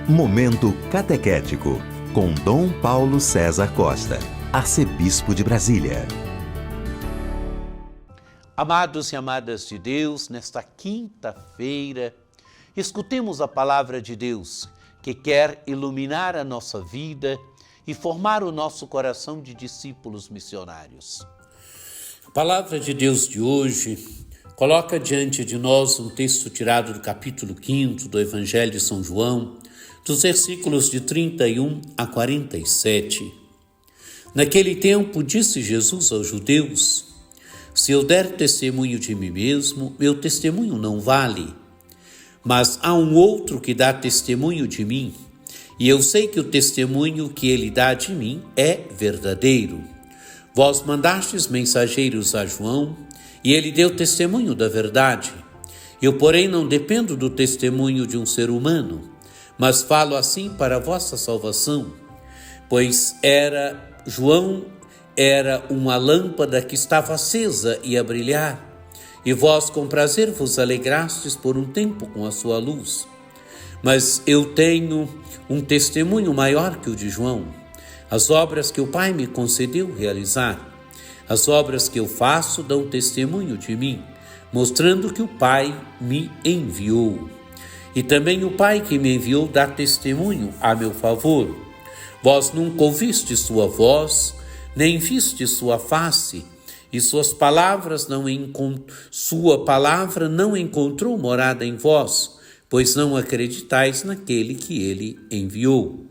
Momento Catequético, com Dom Paulo César Costa, arcebispo de Brasília. Amados e amadas de Deus, nesta quinta-feira, escutemos a palavra de Deus, que quer iluminar a nossa vida e formar o nosso coração de discípulos missionários. A palavra de Deus de hoje coloca diante de nós um texto tirado do capítulo 5 do Evangelho de São João, dos versículos de 31 a 47. Naquele tempo disse Jesus aos judeus: se eu der testemunho de mim mesmo, meu testemunho não vale. Mas há um outro que dá testemunho de mim, e eu sei que o testemunho que ele dá de mim é verdadeiro. Vós mandastes mensageiros a João, e ele deu testemunho da verdade. Eu, porém, não dependo do testemunho de um ser humano, mas falo assim para a vossa salvação, pois João era uma lâmpada que estava acesa e a brilhar, e vós com prazer vos alegrastes por um tempo com a sua luz. Mas eu tenho um testemunho maior que o de João, as obras que o Pai me concedeu realizar. As obras que eu faço dão testemunho de mim, mostrando que o Pai me enviou. E também o Pai que me enviou dá testemunho a meu favor. Vós nunca ouviste sua voz, nem viste sua face, e sua palavra não encontrou morada em vós, pois não acreditais naquele que ele enviou.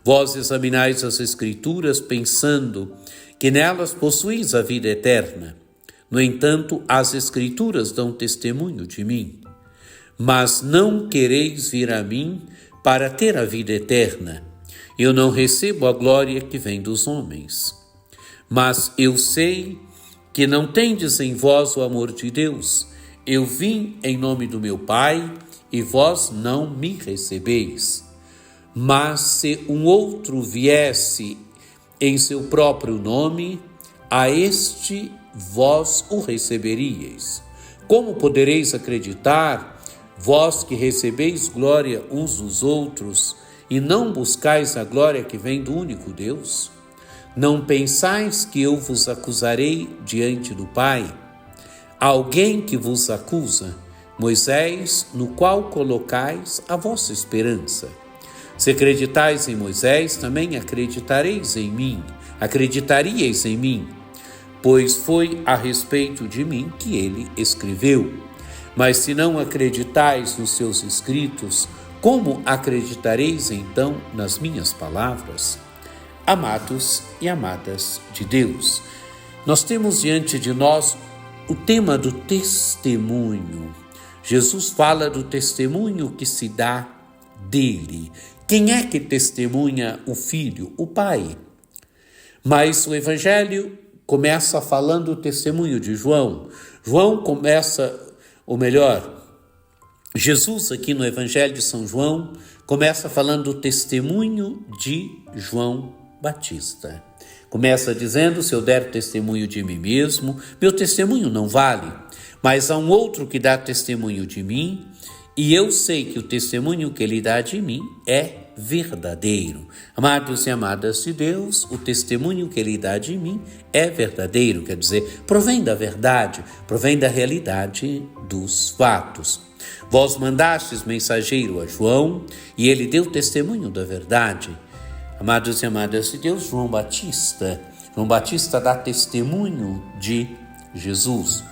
Vós examinais as Escrituras pensando que nelas possuís a vida eterna. No entanto, as Escrituras dão testemunho de mim. Mas não quereis vir a mim para ter a vida eterna. Eu não recebo a glória que vem dos homens. Mas eu sei que não tendes em vós o amor de Deus. Eu vim em nome do meu Pai, e vós não me recebeis. Mas se um outro viesse em seu próprio nome, a este vós o receberíeis. Como podereis acreditar, vós que recebeis glória uns dos outros, e não buscais a glória que vem do único Deus? Não pensais que eu vos acusarei diante do Pai? Alguém que vos acusa, Moisés, no qual colocais a vossa esperança. Se acreditais em Moisés, também acreditaríeis em mim, pois foi a respeito de mim que ele escreveu. Mas se não acreditais nos seus escritos, como acreditareis então nas minhas palavras? Amados e amadas de Deus, nós temos diante de nós o tema do testemunho. Jesus fala do testemunho que se dá dele. Quem é que testemunha o Filho? O Pai. Mas o Evangelho começa falando o testemunho de João. Jesus aqui no Evangelho de São João começa falando do testemunho de João Batista. Começa dizendo: se eu der testemunho de mim mesmo, meu testemunho não vale. Mas há um outro que dá testemunho de mim, e eu sei que o testemunho que ele dá de mim é verdadeiro. Amados e amadas de Deus, o testemunho que ele dá de mim é verdadeiro, quer dizer, provém da verdade, provém da realidade dos fatos. Vós mandastes mensageiro a João, e ele deu testemunho da verdade. Amados e amadas de Deus, João Batista dá testemunho de Jesus.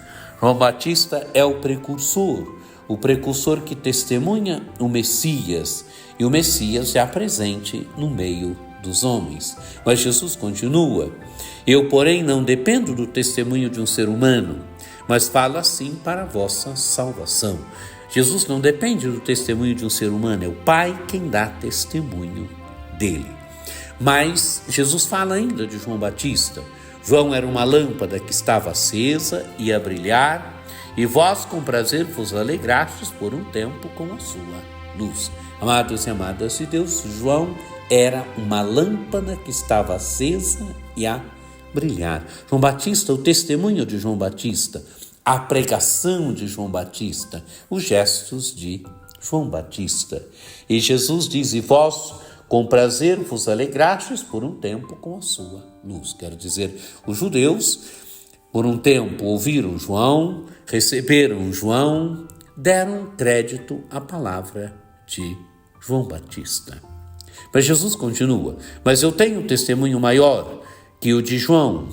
João Batista é o precursor que testemunha o Messias, e o Messias já presente no meio dos homens. Mas Jesus continua: eu, porém, não dependo do testemunho de um ser humano, mas falo assim para a vossa salvação. Jesus não depende do testemunho de um ser humano, é o Pai quem dá testemunho dele. Mas Jesus fala ainda de João Batista. João era uma lâmpada que estava acesa e a brilhar, e vós com prazer vos alegrastes por um tempo com a sua luz. Amados e amadas de Deus, João era uma lâmpada que estava acesa e a brilhar. João Batista, o testemunho de João Batista, a pregação de João Batista, os gestos de João Batista. E Jesus diz: e vós com prazer vos alegrastes por um tempo com a sua luz. Quer dizer, os judeus, por um tempo, ouviram João, receberam João, deram crédito à palavra de João Batista. Mas Jesus continua: mas eu tenho um testemunho maior que o de João,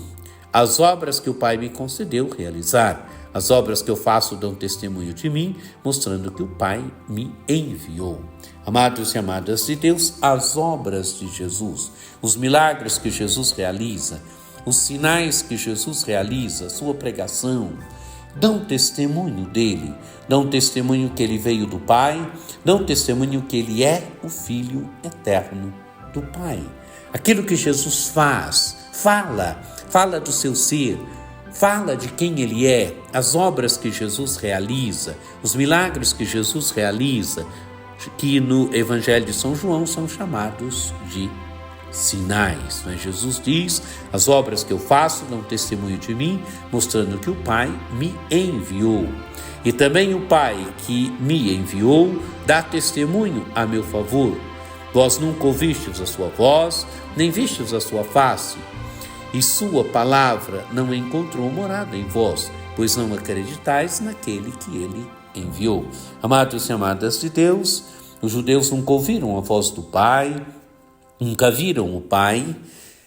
as obras que o Pai me concedeu realizar. As obras que eu faço dão testemunho de mim, mostrando que o Pai me enviou. Amados e amadas de Deus, as obras de Jesus, os milagres que Jesus realiza, os sinais que Jesus realiza, a sua pregação, dão testemunho dele, dão testemunho que ele veio do Pai, dão testemunho que ele é o Filho eterno do Pai. Aquilo que Jesus faz, fala do seu ser, fala de quem ele é, as obras que Jesus realiza, os milagres que Jesus realiza, que no Evangelho de São João são chamados de sinais. Mas Jesus diz: as obras que eu faço dão testemunho de mim, mostrando que o Pai me enviou. E também o Pai que me enviou dá testemunho a meu favor. Vós nunca ouvistes a sua voz, nem vistes a sua face, e sua palavra não encontrou morada em vós, pois não acreditais naquele que ele enviou. Amados e amadas de Deus, os judeus nunca ouviram a voz do Pai, nunca viram o Pai,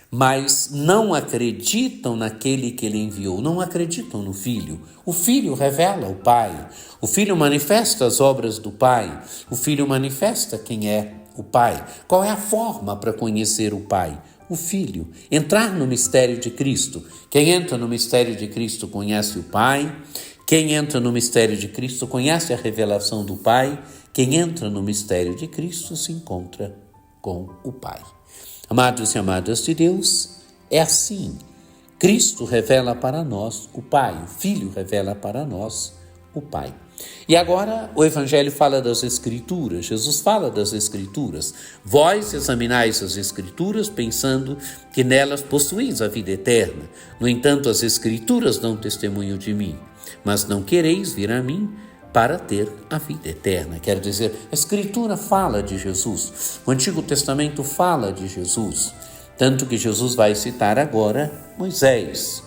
mas não acreditam naquele que ele enviou, não acreditam no Filho. O Filho revela o Pai, o Filho manifesta as obras do Pai, o Filho manifesta quem é o Pai. Qual é a forma para conhecer o Pai? O Filho, entrar no mistério de Cristo. Quem entra no mistério de Cristo conhece o Pai. Quem entra no mistério de Cristo conhece a revelação do Pai. Quem entra no mistério de Cristo se encontra com o Pai. Amados e amadas de Deus, é assim. Cristo revela para nós o Pai, o Filho revela para nós o Pai. E agora o Evangelho fala das Escrituras, Jesus fala das Escrituras. Vós examinais as Escrituras pensando que nelas possuís a vida eterna. No entanto, as Escrituras dão testemunho de mim, mas não quereis vir a mim para ter a vida eterna. Quer dizer, a Escritura fala de Jesus, o Antigo Testamento fala de Jesus, tanto que Jesus vai citar agora Moisés.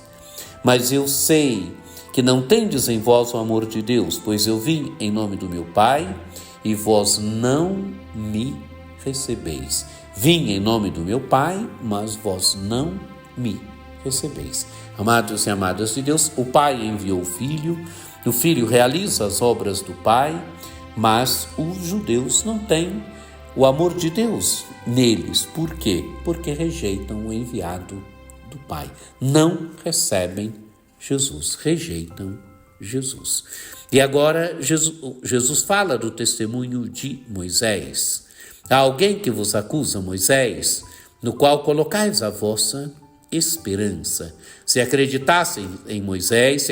Mas eu sei que não tendes em vós o amor de Deus, pois eu vim em nome do meu Pai, e vós não me recebeis. Vim em nome do meu Pai, mas vós não me recebeis. Amados e amadas de Deus, o Pai enviou o Filho realiza as obras do Pai, mas os judeus não têm o amor de Deus neles. Por quê? Porque rejeitam o enviado do Pai. Não recebem Jesus, rejeitam Jesus. E agora Jesus fala do testemunho de Moisés. Há alguém que vos acusa, Moisés, no qual colocais a vossa esperança. Se acreditasseis em Moisés,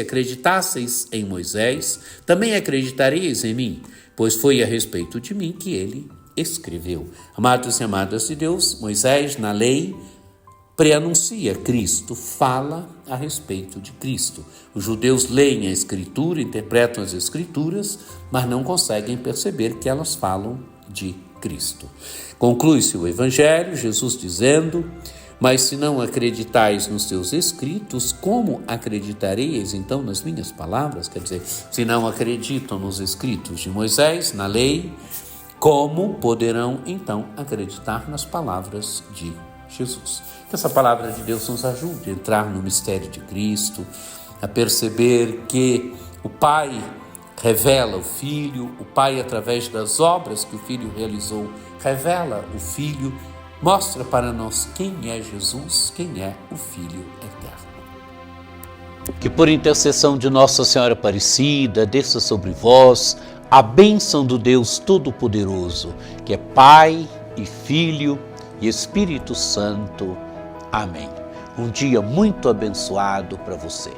também acreditareis em mim, pois foi a respeito de mim que ele escreveu. Amados e amadas de Deus, Moisés, na lei, preanuncia Cristo, fala a respeito de Cristo. Os judeus leem a Escritura, interpretam as Escrituras, mas não conseguem perceber que elas falam de Cristo. Conclui-se o Evangelho, Jesus dizendo: mas se não acreditais nos teus escritos, como acreditareis então nas minhas palavras? Quer dizer, se não acreditam nos escritos de Moisés, na lei, como poderão então acreditar nas palavras de Jesus? Que essa palavra de Deus nos ajude a entrar no mistério de Cristo, a perceber que o Pai revela o Filho, o Pai, através das obras que o Filho realizou, revela o Filho, mostra para nós quem é Jesus, quem é o Filho eterno. Que por intercessão de Nossa Senhora Aparecida, desça sobre vós a bênção do Deus Todo-Poderoso, que é Pai e Filho e Espírito Santo. Amém. Um dia muito abençoado para você.